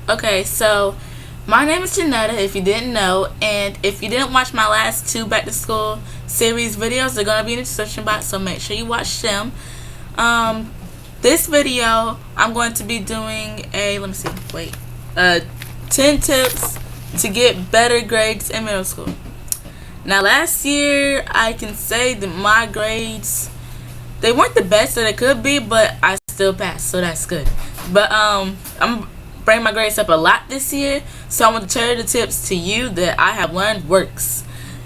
Okay, so my name is Janetta, if you didn't know, and if you didn't watch my last two Back to School series videos, they're going to be in the description box, so make sure you watch them. This video, I'm going to be doing 10 tips to get better grades in middle school. Now, last year, I can say that my grades, they weren't the best that it could be, but I still passed, so that's good. But I'm bring my grades up a lot this year, so I want to share the tips to you that I have learned works.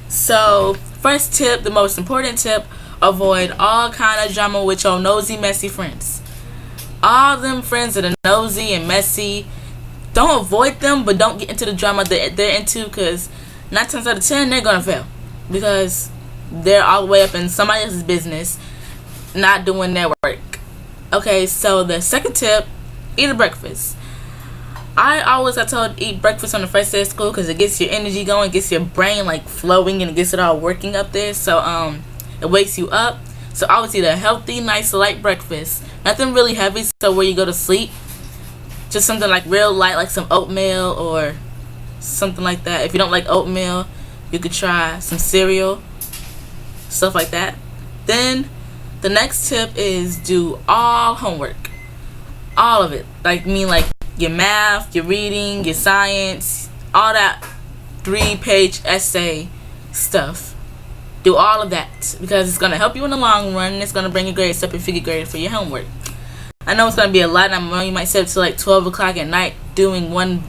So first tip, the most important tip, avoid all kind of drama with your nosy, messy friends. All them friends that are nosy and messy, don't avoid them, but don't get into the drama that they're into, because 9 times out of 10 they're gonna fail because they're all the way up in somebody else's business, not doing their work. Okay, so the second tip, eat a breakfast. I always got told to eat breakfast on the first day of school because it gets your energy going, gets your brain like flowing, and it gets it all working up there. So it wakes you up. So always eat a healthy, nice, light breakfast. Nothing really heavy, so where you go to sleep. Just something like real light, like some oatmeal or something like that. If you don't like oatmeal, you could try some cereal, stuff like that. Then the next tip is do all homework, all of it. Like your math, your reading, your science, all that 3-page essay stuff. Do all of that because it's going to help you in the long run, and it's going to bring your grades up if you get graded for your homework. I know it's going to be a lot. I know you might sit up to like 12 o'clock at night doing one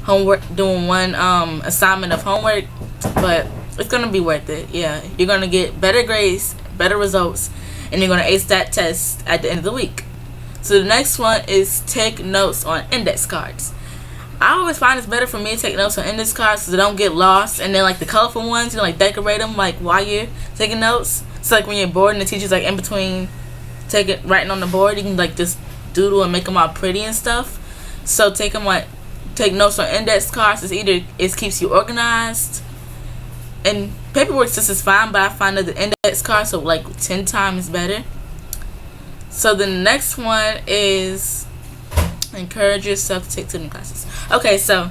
assignment of homework, but it's going to be worth it. Yeah, you're going to get better grades, better results, and you're going to ace that test at the end of the week. So the next one is take notes on index cards. I always find it's better for me to take notes on index cards so they don't get lost. And then like the colorful ones, you know, like decorate them like while you're taking notes. So like when you're bored and the teacher's like in between writing on the board, you can like just doodle and make them all pretty and stuff. So take notes on index cards. It keeps you organized. And paperwork just is fine, but I find that the index cards are like 10 times better. So the next one is encourage yourself to take tutoring classes. Okay, so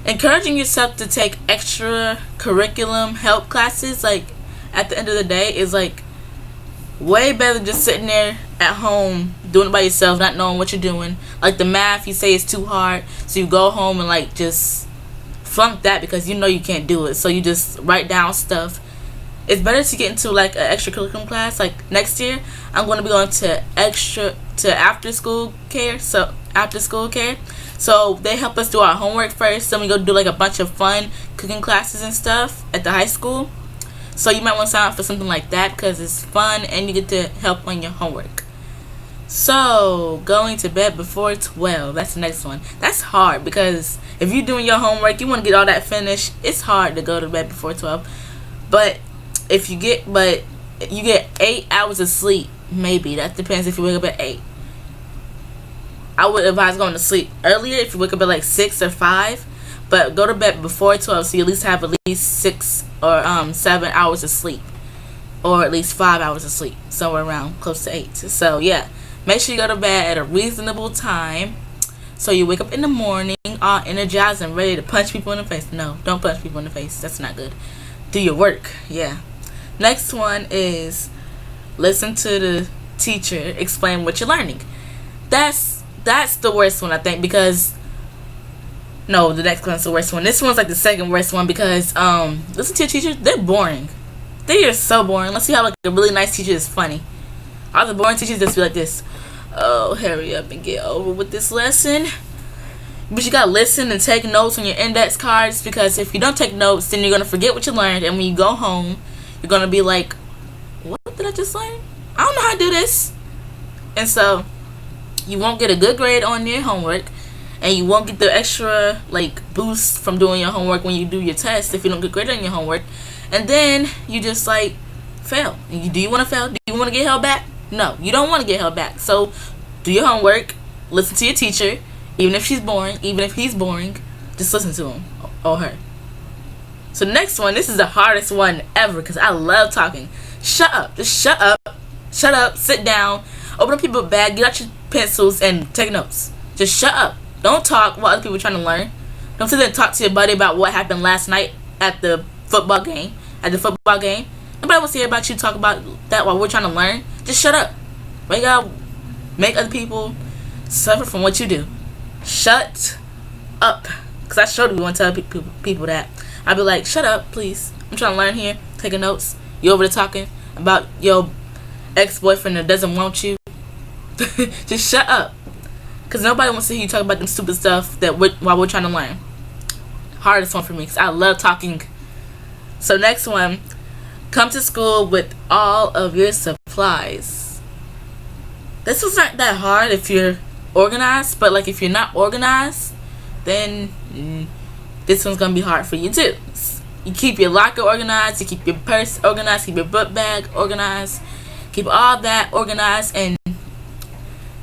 encouraging yourself to take extra curriculum help classes, like at the end of the day, is like way better than just sitting there at home doing it by yourself, not knowing what you're doing. Like the math, you say it's too hard, so you go home and like just flunk that because you know you can't do it. So you just write down stuff. It's better to get into like an extra curriculum class. Like next year, I'm going to be going to after school care. So they help us do our homework first. Then we go do like a bunch of fun cooking classes and stuff at the high school. So you might want to sign up for something like that because it's fun and you get to help on your homework. So going to bed before 12. That's the next one. That's hard because if you're doing your homework, you want to get all that finished. It's hard to go to bed before 12, but you get 8 hours of sleep, maybe. That depends if you wake up at 8. I would advise going to sleep earlier if you wake up at like 6 or 5, but go to bed before 12 so you at least have at least 6 or 7 hours of sleep, or at least 5 hours of sleep, somewhere around close to 8. So yeah, make sure you go to bed at a reasonable time so you wake up in the morning all energized and ready to punch people in the face. No, don't punch people in the face. That's not good. Do your work. Yeah. Next one is listen to the teacher explain what you're learning. That's the worst one, I think, because no, the next one's the worst one. This one's like the second worst one because listen to your teachers, they're boring. They are so boring. Unless you have like a really nice teacher that's funny. All the boring teachers just be like this. Oh, hurry up and get over with this lesson. But you gotta listen and take notes on your index cards, because if you don't take notes, then you're gonna forget what you learned, and when you go home, you're gonna be like, what did I just learn? I don't know how to do this. And so you won't get a good grade on your homework, and you won't get the extra like boost from doing your homework when you do your test if you don't get graded on your homework. And then you just like fail. And do you want to fail? Do you want to get held back? No, you don't want to get held back. So do your homework, listen to your teacher, even if she's boring, even if he's boring, just listen to him or her. So next one, this is the hardest one ever because I love talking. Shut up. Just shut up. Shut up. Sit down. Open up your book bag. Get out your pencils and take notes. Just shut up. Don't talk while other people are trying to learn. Don't sit there and talk to your buddy about what happened last night at the football game. Nobody wants to hear about you talk about that while we're trying to learn. Just shut up. Why you gotta make other people suffer from what you do? Shut up. Because I showed you want to tell people that. I'd be like, shut up, please. I'm trying to learn here. Taking notes. You over there talking about your ex-boyfriend that doesn't want you. Just shut up. Because nobody wants to hear you talk about them stupid stuff while we're trying to learn. Hardest one for me because I love talking. So next one. Come to school with all of your supplies. This was not that hard if you're organized. But like if you're not organized, then this one's going to be hard for you too. You keep your locker organized. You keep your purse organized. Keep your book bag organized. Keep all that organized. And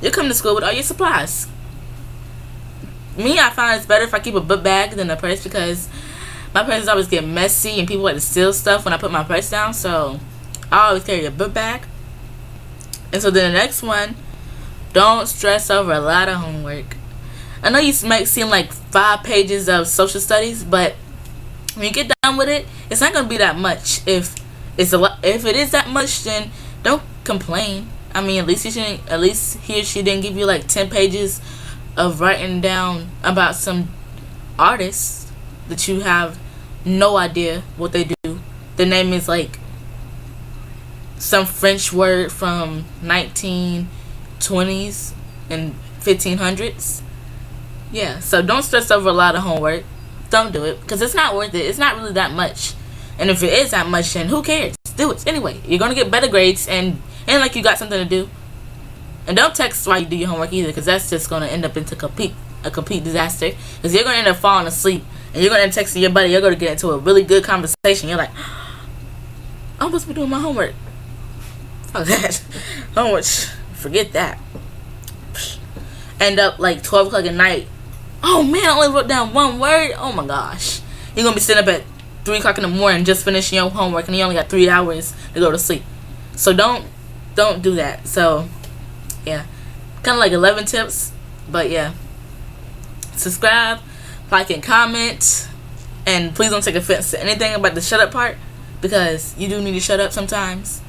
you come to school with all your supplies. Me, I find it's better if I keep a book bag than a purse because my purses always get messy and people like to steal stuff when I put my purse down. So I always carry a book bag. And so then the next one, don't stress over a lot of homework. I know you might seem like 5 pages of social studies, but when you get done with it, it's not going to be that much. If it is that much, then don't complain. I mean, at least he or she didn't give you like 10 pages of writing down about some artists that you have no idea what they do. The name is like some French word from 1920s and 1500s. Yeah, so don't stress over a lot of homework. Don't do it because it's not worth it. It's not really that much. And if it is that much, then who cares? Do it anyway. You're gonna get better grades and like you got something to do. And don't text while you do your homework either, because that's just gonna end up into a complete disaster. Because you're gonna end up falling asleep and you're gonna end up texting your buddy. You're gonna get into a really good conversation. You're like, I'm supposed to be doing my homework. Fuck that. Homework. Forget that. End up like 12 o'clock at night. Oh man, I only wrote down one word. Oh my gosh. You're gonna be sitting up at 3 o'clock in the morning just finishing your homework and you only got 3 hours to go to sleep. So don't do that. So yeah, kind of like 11 tips, but yeah, subscribe, like, and comment, and please don't take offense to anything about the shut up part, because you do need to shut up sometimes.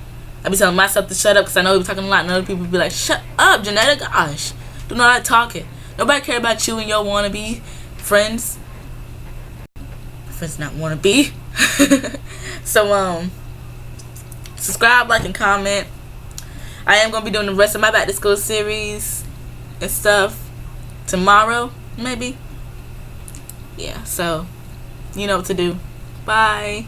I be telling myself to shut up because I know we be talking a lot and other people be like, shut up, Janetta, gosh, do not talking. Nobody care about you and your wannabe friends not wannabe. So subscribe, like, and comment. I am going to be doing the rest of my Back to School series and stuff tomorrow, maybe. Yeah, so you know what to do. Bye.